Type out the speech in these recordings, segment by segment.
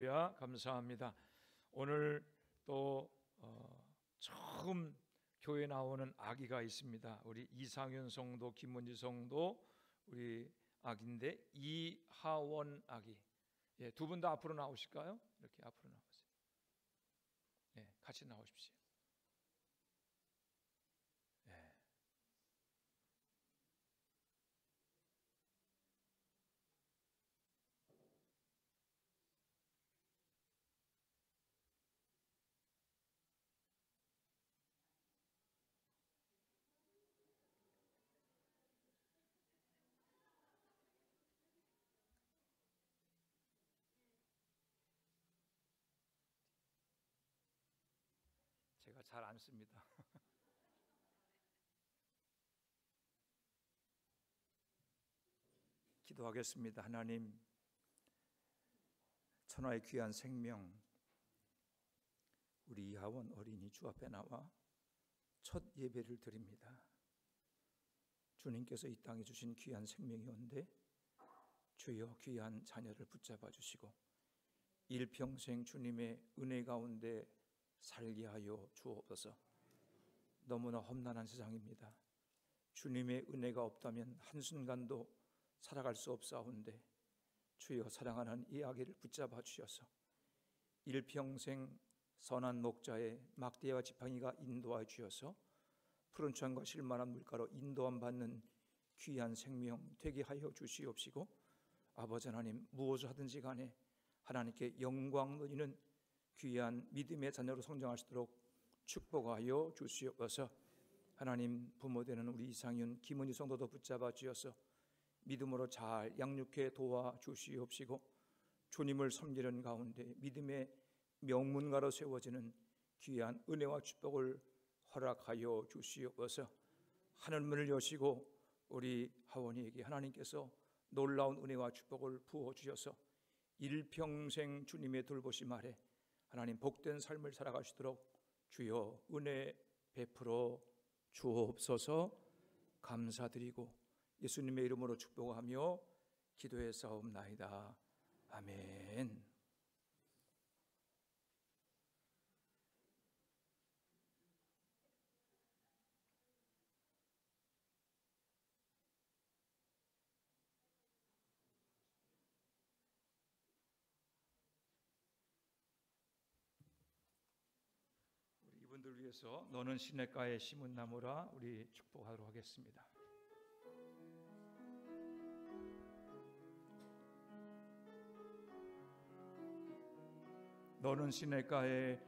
할렐루야, 감사합니다. 오늘 또 처음 교회 나오는 아기가 있습니다. 우리 이상윤 성도, 김문지 성도 우리 아기인데 이하원 아기. 예, 두 분 다 앞으로 나오실까요? 이렇게 앞으로 나오세요. 예, 같이 나오십시오. 예. 제가 잘 안 씁니다. 기도하겠습니다. 하나님, 천하의 귀한 생명 우리 이하원 어린이 주 앞에 나와 첫 예배를 드립니다. 주님께서 이 땅에 주신 귀한 생명이온데 주여 귀한 자녀를 붙잡아 주시고 일평생 주님의 은혜 가운데 살게 하여 주옵소서. 너무나 험난한 세상입니다. 주님의 은혜가 없다면 한순간도 살아갈 수 없사온데 주여 사랑하는 이 아기를 붙잡아 주셔서 일평생 선한 목자의 막대와 지팡이가 인도하여 주셔서 푸른 창과 실만한 물가로 인도함 받는 귀한 생명 되게 하여 주시옵시고, 아버지 하나님, 무엇을 하든지 간에 하나님께 영광 드리는 귀한 믿음의 자녀로 성장하시도록 축복하여 주시옵소서. 하나님, 부모되는 우리 이상윤, 김은희 성도도 붙잡아 주셔서 믿음으로 잘 양육해 도와 주시옵시고, 주님을 섬기는 가운데 믿음의 명문가로 세워지는 귀한 은혜와 축복을 허락하여 주시옵소서. 하늘문을 여시고 우리 하원이에게 하나님께서 놀라운 은혜와 축복을 부어 주셔서 일평생 주님의 돌보심 아래 하나님 복된 삶을 살아가시도록 주여 은혜 베풀어 주옵소서. 감사드리고 예수님의 이름으로 축복하며 기도해 싸움나이다. 아멘. 이분들 위해서 너는 시냇가에 심은 나무라 우리 축복하도록 하겠습니다. 너는 시냇가에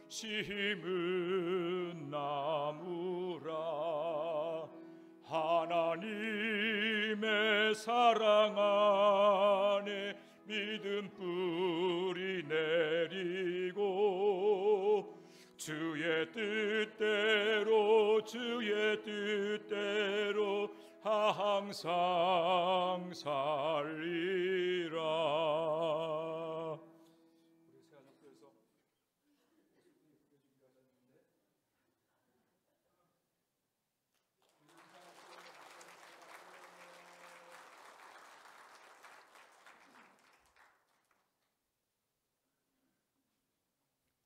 심은 나무라. 하나님의 사랑 안에 믿음 뿌리 내리고 주의 뜻대로 항상 살리라. 우리 세아장교에서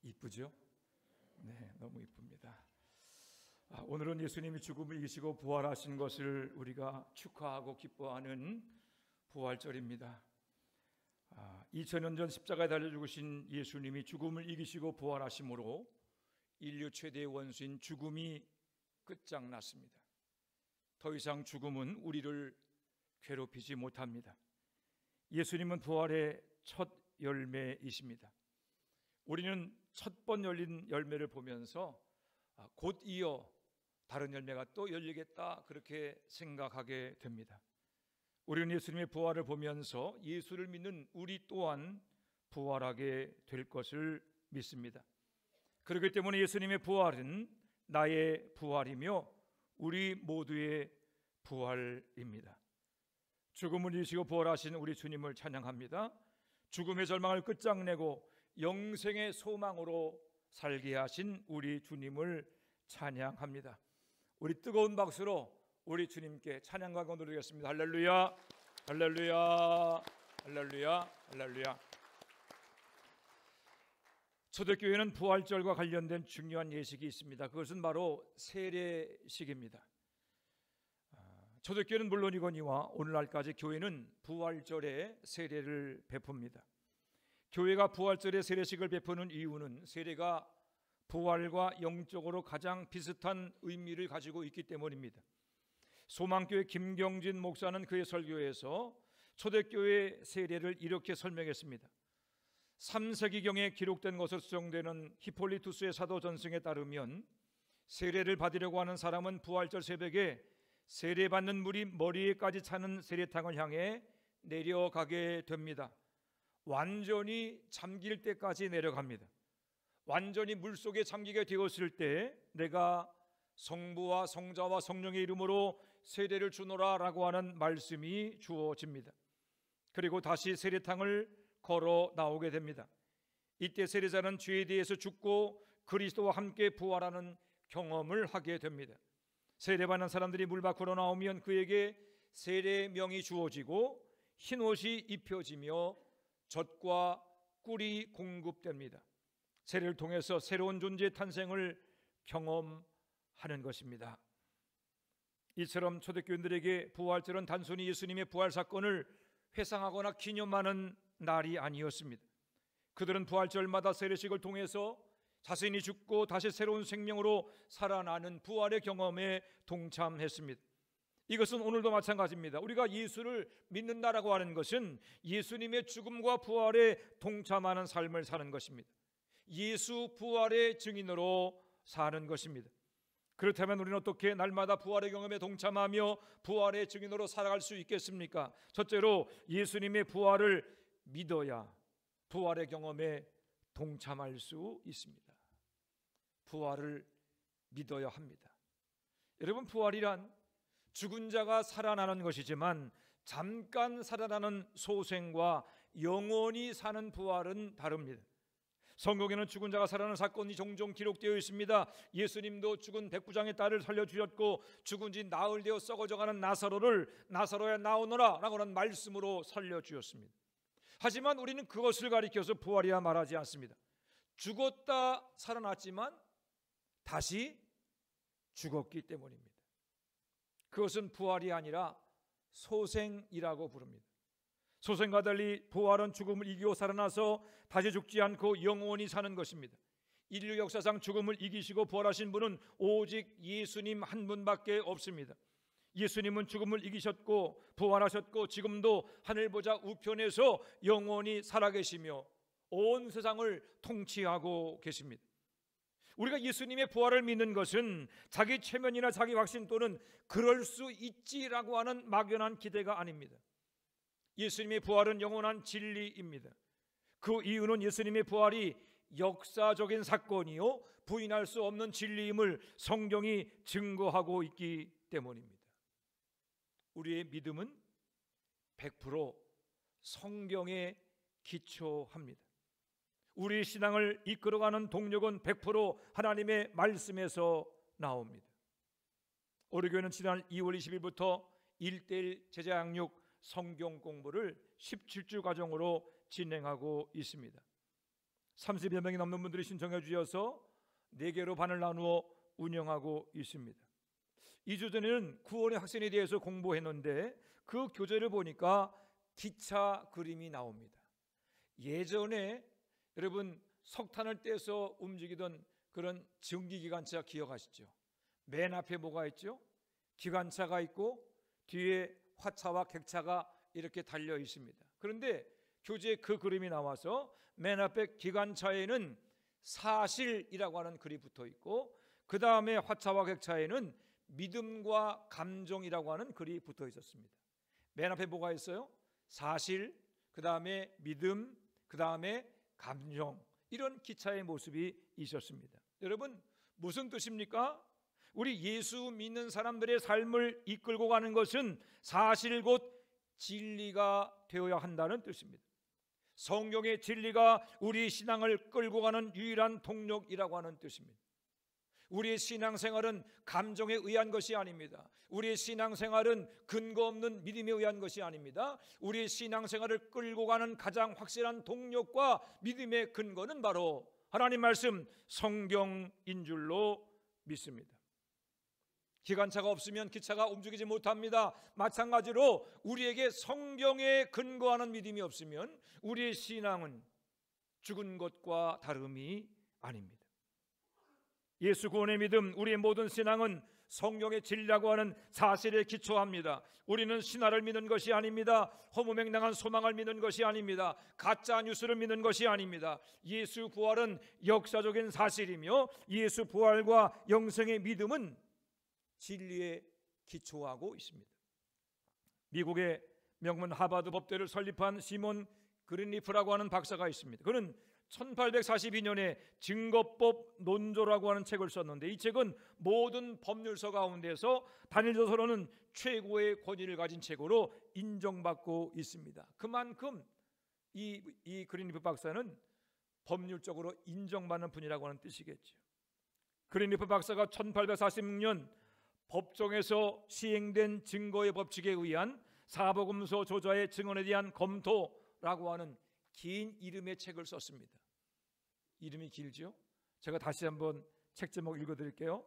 이쁘죠? 네, 너무 이쁩니다. 오늘은 예수님이 죽음을 이기시고 부활하신 것을 우리가 축하하고 기뻐하는 부활절입니다. 2000년 전 십자가에 달려 죽으신 예수님이 죽음을 이기시고 부활하심으로 인류 최대의 원수인 죽음이 끝장났습니다. 더 이상 죽음은 우리를 괴롭히지 못합니다. 예수님은 부활의 첫 열매이십니다. 우리는 첫 번 열린 열매를 보면서 곧 이어 다른 열매가 또 열리겠다 그렇게 생각하게 됩니다. 우리는 예수님의 부활을 보면서 예수를 믿는 우리 또한 부활하게 될 것을 믿습니다. 그렇기 때문에 예수님의 부활은 나의 부활이며 우리 모두의 부활입니다. 죽음을 이기시고 부활하신 우리 주님을 찬양합니다. 죽음의 절망을 끝장내고 영생의 소망으로 살게 하신 우리 주님을 찬양합니다. 우리 뜨거운 박수로 우리 주님께 찬양과 건도를 드리겠습니다. 할렐루야, 할렐루야, 할렐루야, 할렐루야. 초대교회는 부활절과 관련된 중요한 예식이 있습니다. 그것은 바로 세례식입니다. 초대교회는 물론이거니와 오늘날까지 교회는 부활절에 세례를 베풉니다. 교회가 부활절에 세례식을 베푸는 이유는 세례가 부활과 영적으로 가장 비슷한 의미를 가지고 있기 때문입니다. 소망교회 김경진 목사는 그의 설교에서 초대교회 세례를 이렇게 설명했습니다. 3세기경에 기록된 것으로 추정되는 히폴리투스의 사도 전승에 따르면 세례를 받으려고 하는 사람은 부활절 새벽에 세례받는 물이 머리에까지 차는 세례탕을 향해 내려가게 됩니다. 완전히 잠길 때까지 내려갑니다. 완전히 물속에 잠기게 되었을 때 내가 성부와 성자와 성령의 이름으로 세례를 주노라 라고 하는 말씀이 주어집니다. 그리고 다시 세례탕을 걸어 나오게 됩니다. 이때 세례자는 죄에 대해서 죽고 그리스도와 함께 부활하는 경험을 하게 됩니다. 세례받는 사람들이 물 밖으로 나오면 그에게 세례명이 주어지고 흰옷이 입혀지며 젖과 꿀이 공급됩니다. 세례를 통해서 새로운 존재의 탄생을 경험하는 것입니다. 이처럼 초대교인들에게 부활절은 단순히 예수님의 부활 사건을 회상하거나 기념하는 날이 아니었습니다. 그들은 부활절마다 세례식을 통해서 자신이 죽고 다시 새로운 생명으로 살아나는 부활의 경험에 동참했습니다. 이것은 오늘도 마찬가지입니다. 우리가 예수를 믿는다라고 하는 것은 예수님의 죽음과 부활에 동참하는 삶을 사는 것입니다. 예수 부활의 증인으로 사는 것입니다. 그렇다면 우리는 어떻게 날마다 부활의 경험에 동참하며 부활의 증인으로 살아갈 수 있겠습니까? 첫째로 예수님의 부활을 믿어야 부활의 경험에 동참할 수 있습니다. 부활을 믿어야 합니다. 여러분, 부활이란 죽은 자가 살아나는 것이지만 잠깐 살아나는 소생과 영원히 사는 부활은 다릅니다. 성경에는 죽은 자가 살아나는 사건이 종종 기록되어 있습니다. 예수님도 죽은 백부장의 딸을 살려주셨고 죽은 지 나흘 되어 썩어져가는 나사로를 나사로야 나오너라 라고 하는 말씀으로 살려주셨습니다. 하지만 우리는 그것을 가리켜서 부활이야 말하지 않습니다. 죽었다 살아났지만 다시 죽었기 때문입니다. 그것은 부활이 아니라 소생이라고 부릅니다. 소생과 달리 부활은 죽음을 이기고 살아나서 다시 죽지 않고 영원히 사는 것입니다. 인류 역사상 죽음을 이기시고 부활하신 분은 오직 예수님 한 분밖에 없습니다. 예수님은 죽음을 이기셨고 부활하셨고 지금도 하늘 보좌 우편에서 영원히 살아계시며 온 세상을 통치하고 계십니다. 우리가 예수님의 부활을 믿는 것은 자기 체면이나 자기 확신 또는 그럴 수 있지라고 하는 막연한 기대가 아닙니다. 예수님의 부활은 영원한 진리입니다. 그 이유는 예수님의 부활이 역사적인 사건이요 부인할 수 없는 진리임을 성경이 증거하고 있기 때문입니다. 우리의 믿음은 100% 성경에 기초합니다. 우리 신앙을 이끌어가는 동력은 100% 하나님의 말씀에서 나옵니다. 우리 교회는 지난 2월 20일부터 1:1 제자 양육 성경 공부를 17주 과정으로 진행하고 있습니다. 30여 명이 넘는 분들이 신청해 주셔서 4개로 반을 나누어 운영하고 있습니다. 2주 전에는 구원의 확신에 대해서 공부했는데 그 교재를 보니까 기차 그림이 나옵니다. 예전에 여러분 석탄을 떼서 움직이던 그런 전기기관차 기억하시죠? 맨 앞에 뭐가 있죠? 기관차가 있고 뒤에 화차와 객차가 이렇게 달려 있습니다. 그런데 교재에 그 그림이 나와서 맨 앞에 기관차에는 사실이라고 하는 글이 붙어 있고 그 다음에 화차와 객차에는 믿음과 감정이라고 하는 글이 붙어 있었습니다. 맨 앞에 뭐가 있어요? 사실, 그 다음에 믿음, 그 다음에 감정, 이런 기차의 모습이 있었습니다. 여러분 무슨 뜻입니까? 우리 예수 믿는 사람들의 삶을 이끌고 가는 것은 사실 곧 진리가 되어야 한다는 뜻입니다. 성경의 진리가 우리 신앙을 끌고 가는 유일한 동력이라고 하는 뜻입니다. 우리의 신앙생활은 감정에 의한 것이 아닙니다. 우리의 신앙생활은 근거 없는 믿음에 의한 것이 아닙니다. 우리의 신앙생활을 끌고 가는 가장 확실한 동력과 믿음의 근거는 바로 하나님 말씀 성경인 줄로 믿습니다. 기관차가 없으면 기차가 움직이지 못합니다. 마찬가지로 우리에게 성경에 근거하는 믿음이 없으면 우리의 신앙은 죽은 것과 다름이 아닙니다. 예수 구원의 믿음, 우리의 모든 신앙은 성경의 진리라고 하는 사실에 기초합니다. 우리는 신화를 믿는 것이 아닙니다. 허무맹랑한 소망을 믿는 것이 아닙니다. 가짜 뉴스를 믿는 것이 아닙니다. 예수 부활은 역사적인 사실이며 예수 부활과 영생의 믿음은 진리에 기초하고 있습니다. 미국의 명문 하버드 법대를 설립한 시몬 그린리프라고 하는 박사가 있습니다. 그는 1842년에 증거법 논조라고 하는 책을 썼는데 이 책은 모든 법률서 가운데서 단일조서로는 최고의 권위를 가진 책으로 인정받고 있습니다. 그만큼 이 그린리프 박사는 법률적으로 인정받는 분이라고 하는 뜻이겠죠. 그린리프 박사가 1846년 법정에서 시행된 증거의 법칙에 의한 사복음서 저자의 증언에 대한 검토라고 하는 긴 이름의 책을 썼습니다. 이름이 길죠? 제가 다시 한번 책 제목 읽어드릴게요.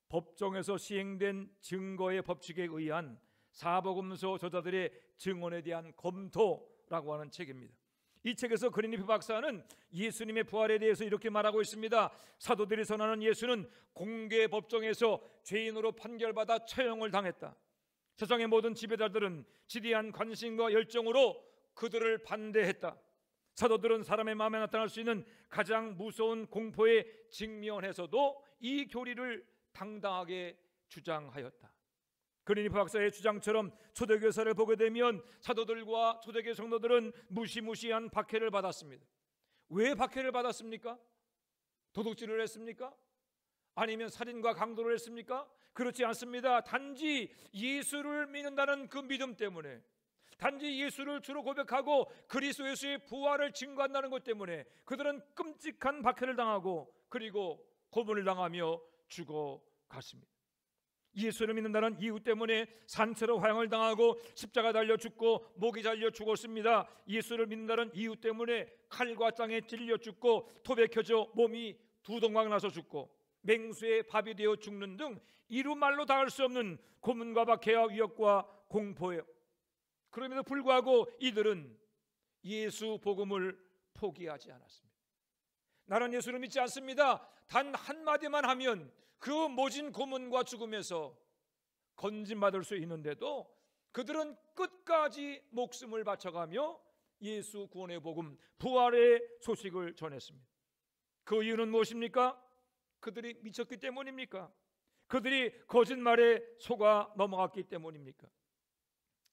법정에서 시행된 증거의 법칙에 의한 사복음서 저자들의 증언에 대한 검토라고 하는 책입니다. 이 책에서 그린리프 박사는 예수님의 부활에 대해서 이렇게 말하고 있습니다. 사도들이 선언하는 예수는 공개 법정에서 죄인으로 판결받아 처형을 당했다. 세상의 모든 지배자들은 지대한 관심과 열정으로 그들을 반대했다. 사도들은 사람의 마음에 나타날 수 있는 가장 무서운 공포에 직면해서도 이 교리를 당당하게 주장하였다. 그린리프 박사의 주장처럼 초대교사를 보게 되면 사도들과 초대교회 성도들은 무시무시한 박해를 받았습니다. 왜 박해를 받았습니까? 도둑질을 했습니까? 아니면 살인과 강도를 했습니까? 그렇지 않습니다. 단지 예수를 믿는다는 그 믿음 때문에, 단지 예수를 주로 고백하고 그리스도 예수의 부활을 증거한다는 것 때문에 그들은 끔찍한 박해를 당하고 그리고 고문을 당하며 죽어갔습니다. 예수를 믿는다는 이유 때문에 산채로 화형을 당하고 십자가 달려 죽고 목이 잘려 죽었습니다. 예수를 믿는다는 이유 때문에 칼과 짱에 찔려 죽고 톱에 켜져 몸이 두 동강 나서 죽고 맹수의 밥이 되어 죽는 등 이루 말로 닿을 수 없는 고문과 박해와 위협과 공포예요. 그럼에도 불구하고 이들은 예수 복음을 포기하지 않았습니다. 나는 예수를 믿지 않습니다. 단 한마디만 하면 그 모진 고문과 죽음에서 건진받을 수 있는데도 그들은 끝까지 목숨을 바쳐가며 예수 구원의 복음, 부활의 소식을 전했습니다. 그 이유는 무엇입니까? 그들이 미쳤기 때문입니까? 그들이 거짓말에 속아 넘어갔기 때문입니까?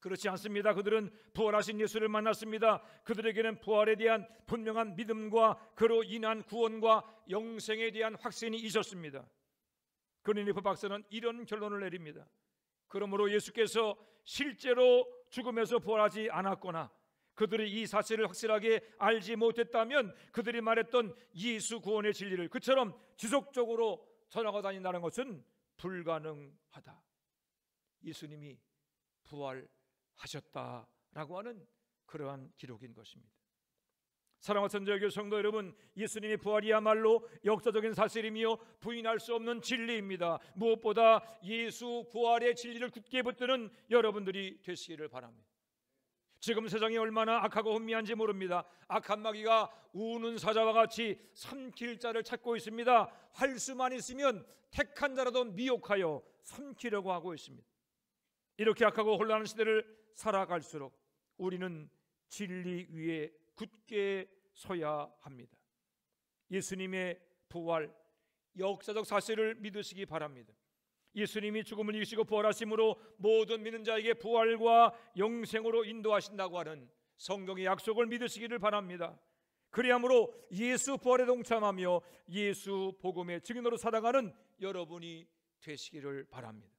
그렇지 않습니다. 그들은 부활하신 예수를 만났습니다. 그들에게는 부활에 대한 분명한 믿음과 그로 인한 구원과 영생에 대한 확신이 있었습니다. 그린리프 박사는 이런 결론을 내립니다. 그러므로 예수께서 실제로 죽음에서 부활하지 않았거나 그들이 이 사실을 확실하게 알지 못했다면 그들이 말했던 예수 구원의 진리를 그처럼 지속적으로 전하고 다닌다는 것은 불가능하다. 예수님이 부활하셨다라고 하는 그러한 기록인 것입니다. 사랑하는 선지자교회 성도 여러분, 예수님의 부활이야말로 역사적인 사실이며 부인할 수 없는 진리입니다. 무엇보다 예수 부활의 진리를 굳게 붙드는 여러분들이 되시기를 바랍니다. 지금 세상이 얼마나 악하고 혼미한지 모릅니다. 악한 마귀가 우는 사자와 같이 삼킬 자를 찾고 있습니다. 할 수만 있으면 택한 자라도 미혹하여 삼키려고 하고 있습니다. 이렇게 악하고 혼란한 시대를 살아갈수록 우리는 진리 위에 굳게 서야 합니다. 예수님의 부활, 역사적 사실을 믿으시기 바랍니다. 예수님이 죽음을 이기시고 부활하심으로 모든 믿는 자에게 부활과 영생으로 인도하신다고 하는 성경의 약속을 믿으시기를 바랍니다. 그리함으로 예수 부활에 동참하며 예수 복음의 증인으로 살아가는 여러분이 되시기를 바랍니다.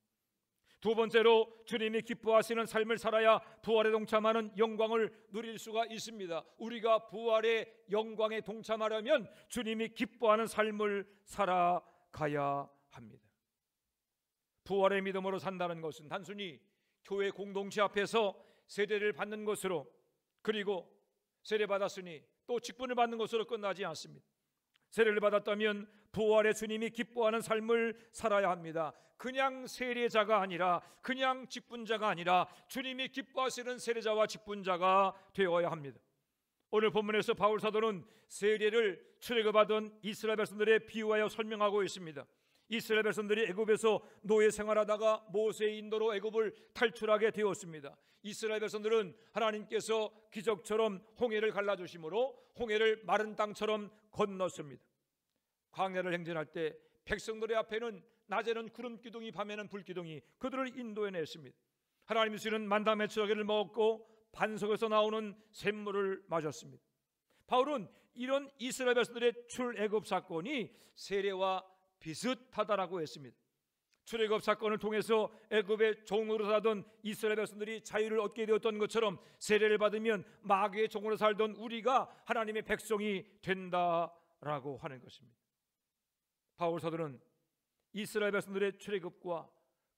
두 번째로 주님이 기뻐하시는 삶을 살아야 부활에 동참하는 영광을 누릴 수가 있습니다. 우리가 부활의 영광에 동참하려면 주님이 기뻐하는 삶을 살아가야 합니다. 부활의 믿음으로 산다는 것은 단순히 교회 공동체 앞에서 세례를 받는 것으로, 그리고 세례 받았으니 또 직분을 받는 것으로 끝나지 않습니다. 세례를 받았다면 부활의 주님이 기뻐하는 삶을 살아야 합니다. 그냥 세례자가 아니라, 그냥 직분자가 아니라 주님이 기뻐하시는 세례자와 직분자가 되어야 합니다. 오늘 본문에서 바울 사도는 세례를 출애굽하던 이스라엘 백성들에 비유하여 설명하고 있습니다. 이스라엘 백성들이 애굽에서 노예 생활하다가 모세의 인도로 애굽을 탈출하게 되었습니다. 이스라엘 백성들은 하나님께서 기적처럼 홍해를 갈라주심으로 홍해를 마른 땅처럼 건넜습니다. 광야를 행진할 때 백성들의 앞에는 낮에는 구름 기둥이, 밤에는 불 기둥이 그들을 인도해냈습니다. 하나님이 주시는 만담의 추억을 먹고 반석에서 나오는 샘물을 마셨습니다. 바울은 이런 이스라엘 백성들의 출애굽 사건이 세례와 비슷하다라고 했습니다. 출애굽 사건을 통해서 애굽의 종으로 살던 이스라엘 백성들이 자유를 얻게 되었던 것처럼 세례를 받으면 마귀의 종으로 살던 우리가 하나님의 백성이 된다라고 하는 것입니다. 바울 사도는 이스라엘 백성들의 출애굽과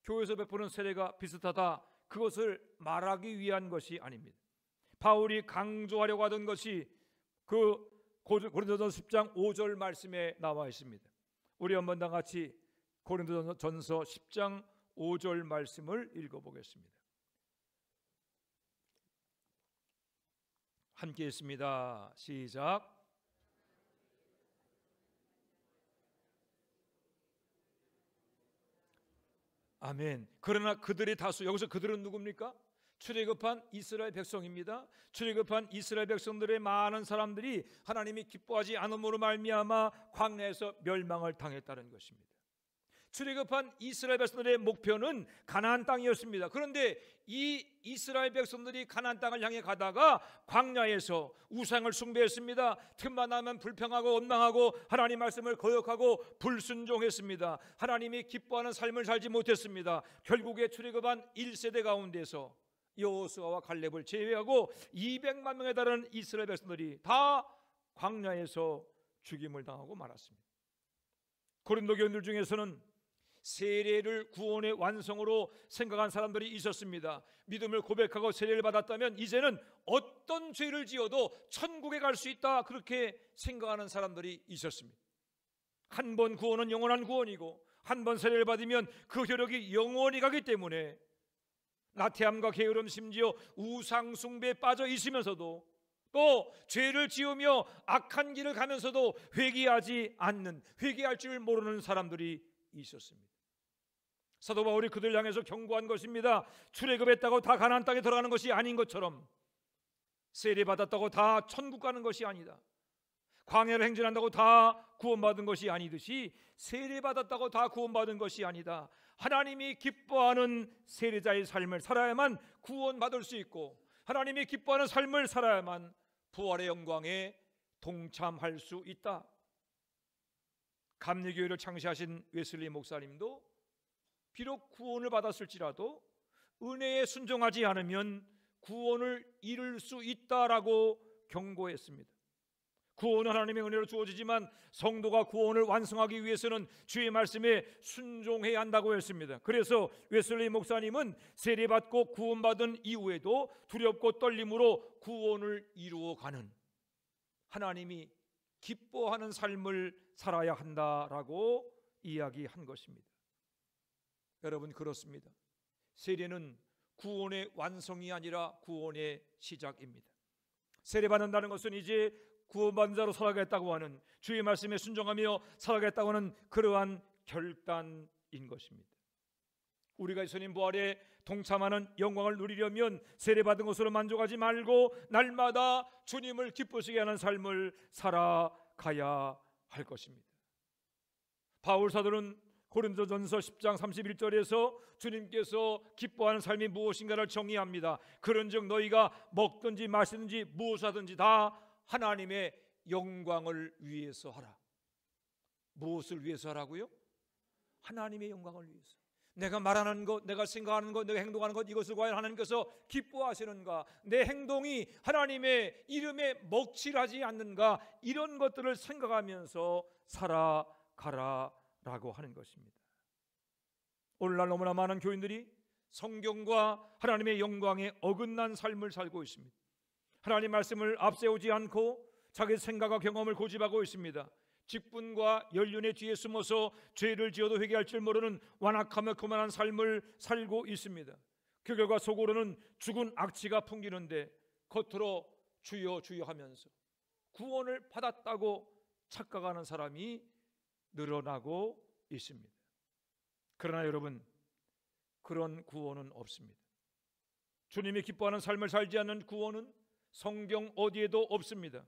교회에서 베푸는 세례가 비슷하다, 그것을 말하기 위한 것이 아닙니다. 바울이 강조하려고 하던 것이 그 고린도전서 10장 5절 말씀에 나와 있습니다. 우리 한번 다 같이 고린도전서 10장 5절 말씀을 읽어보겠습니다. 함께 읽습니다. 시작. 아멘. 그러나 그들의 다수, 여기서 그들은 누굽니까? 출애굽한 이스라엘 백성입니다. 출애굽한 이스라엘 백성들의 많은 사람들이 하나님이 기뻐하지 않음으로 말미암아 광야에서 멸망을 당했다는 것입니다. 출애굽한 이스라엘 백성들의 목표는 가나안 땅이었습니다. 그런데 이 이스라엘 백성들이 가나안 땅을 향해 가다가 광야에서 우상을 숭배했습니다. 틈만 나면 불평하고 원망하고 하나님 말씀을 거역하고 불순종했습니다. 하나님이 기뻐하는 삶을 살지 못했습니다. 결국에 출애굽한 1세대 가운데서 여호수아와 갈렙을 제외하고 200만 명에 달하는 이스라엘 백성들이 다 광야에서 죽임을 당하고 말았습니다. 고린도 교인들 중에서는 세례를 구원의 완성으로 생각한 사람들이 있었습니다. 믿음을 고백하고 세례를 받았다면 이제는 어떤 죄를 지어도 천국에 갈 수 있다, 그렇게 생각하는 사람들이 있었습니다. 한 번 구원은 영원한 구원이고 한 번 세례를 받으면 그 효력이 영원히 가기 때문에 나태함과 게으름, 심지어 우상 숭배에 빠져 있으면서도 또 죄를 지으며 악한 길을 가면서도 회개하지 않는, 회개할 줄 모르는 사람들이 있었습니다. 사도 바울이 그들 향해서 경고한 것입니다. 출애굽했다고 다 가나안 땅에 들어가는 것이 아닌 것처럼, 세례 받았다고 다 천국 가는 것이 아니다, 광야를 행진한다고 다 구원받은 것이 아니듯이 세례 받았다고 다 구원받은 것이 아니다. 하나님이 기뻐하는 세례자의 삶을 살아야만 구원받을 수 있고, 하나님이 기뻐하는 삶을 살아야만 부활의 영광에 동참할 수 있다. 감리교회를 창시하신 웨슬리 목사님도 비록 구원을 받았을지라도 은혜에 순종하지 않으면 구원을 잃을 수 있다라고 경고했습니다. 구원은 하나님의 은혜로 주어지지만 성도가 구원을 완성하기 위해서는 주의 말씀에 순종해야 한다고 했습니다. 그래서 웨슬리 목사님은 세례받고 구원받은 이후에도 두렵고 떨림으로 구원을 이루어가는, 하나님이 기뻐하는 삶을 살아야 한다라고 이야기한 것입니다. 여러분, 그렇습니다. 세례는 구원의 완성이 아니라 구원의 시작입니다. 세례받는다는 것은 이제 구원받은 자로 살아가겠다고 하는, 주의 말씀에 순종하며 살아가겠다고 하는 그러한 결단인 것입니다. 우리가 예수님 부활에 동참하는 영광을 누리려면 세례받은 것으로 만족하지 말고 날마다 주님을 기쁘시게 하는 삶을 살아가야 할 것입니다. 바울 사도는 고린도전서 10장 31절에서 주님께서 기뻐하는 삶이 무엇인가를 정의합니다. 그런즉 너희가 먹든지 마시든지 무엇하든지 다 하나님의 영광을 위해서 하라. 무엇을 위해서 하라고요? 하나님의 영광을 위해서. 내가 말하는 것, 내가 생각하는 것, 내가 행동하는 것, 이것을 과연 하나님께서 기뻐하시는가? 내 행동이 하나님의 이름에 먹칠하지 않는가? 이런 것들을 생각하면서 살아가라라고 하는 것입니다. 오늘날 너무나 많은 교인들이 성경과 하나님의 영광에 어긋난 삶을 살고 있습니다. 하나님 말씀을 앞세우지 않고 자기 생각과 경험을 고집하고 있습니다. 직분과 연륜의 뒤에 숨어서 죄를 지어도 회개할 줄 모르는 완악하며 교만한 삶을 살고 있습니다. 그 결과 속으로는 죽은 악취가 풍기는데 겉으로 주여 주여 하면서 구원을 받았다고 착각하는 사람이 늘어나고 있습니다. 그러나 여러분, 그런 구원은 없습니다. 주님이 기뻐하는 삶을 살지 않는 구원은 성경 어디에도 없습니다.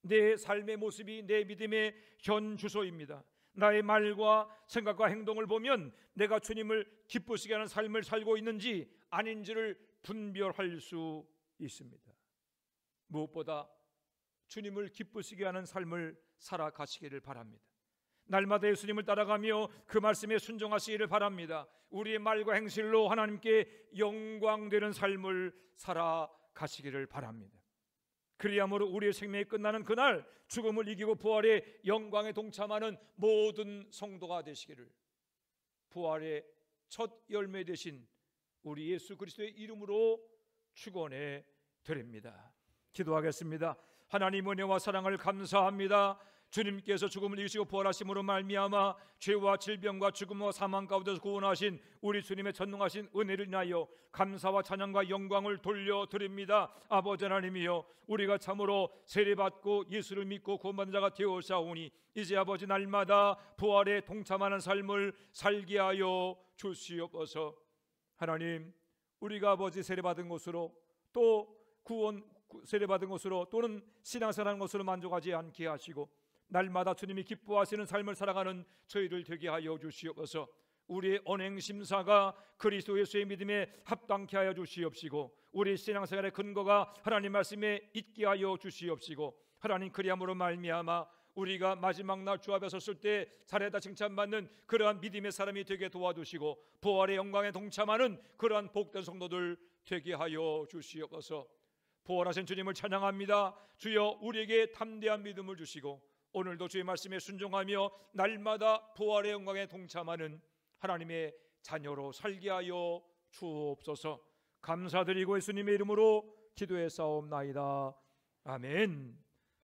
내 삶의 모습이 내 믿음의 현 주소입니다. 나의 말과 생각과 행동을 보면 내가 주님을 기쁘시게 하는 삶을 살고 있는지 아닌지를 분별할 수 있습니다. 무엇보다 주님을 기쁘시게 하는 삶을 살아가시기를 바랍니다. 날마다 예수님을 따라가며 그 말씀에 순종하시기를 바랍니다. 우리의 말과 행실로 하나님께 영광되는 삶을 살아가시기를 바랍니다. 그리함으로 우리의 생명이 끝나는 그날 죽음을 이기고 부활의 영광에 동참하는 모든 성도가 되시기를 부활의 첫 열매 되신 우리 예수 그리스도의 이름으로 축원해 드립니다. 기도하겠습니다. 하나님 은혜와 사랑을 감사합니다. 주님께서 죽음을 이기시고 부활하심으로 말미암아 죄와 질병과 죽음과 사망 가운데서 구원하신 우리 주님의 전능하신 은혜를 인하여 감사와 찬양과 영광을 돌려드립니다. 아버지 하나님이여, 우리가 참으로 세례받고 예수를 믿고 구원받은 자가 되어사오니 이제 아버지 날마다 부활에 동참하는 삶을 살게 하여 주시옵소서. 하나님, 우리가 아버지 세례받은 것으로 또 구원 세례받은 것으로 또는 신앙생활하는 것으로 만족하지 않게 하시고 날마다 주님이 기뻐하시는 삶을 살아가는 저희를 되게 하여 주시옵소서. 우리의 언행심사가 그리스도 예수의 믿음에 합당케 하여 주시옵시고 우리 신앙생활의 근거가 하나님 말씀에 있게 하여 주시옵시고 하나님 그리함으로 말미암아 우리가 마지막 날 주 앞에 섰을 때 잘했다 칭찬받는 그러한 믿음의 사람이 되게 도와주시고 부활의 영광에 동참하는 그러한 복된 성도들 되게 하여 주시옵소서. 부활하신 주님을 찬양합니다. 주여, 우리에게 담대한 믿음을 주시고 오늘도 주의 말씀에 순종하며 날마다 부활의 영광에 동참하는 하나님의 자녀로 살게 하여 주옵소서. 감사드리고 예수님의 이름으로 기도해 싸움나이다. 아멘.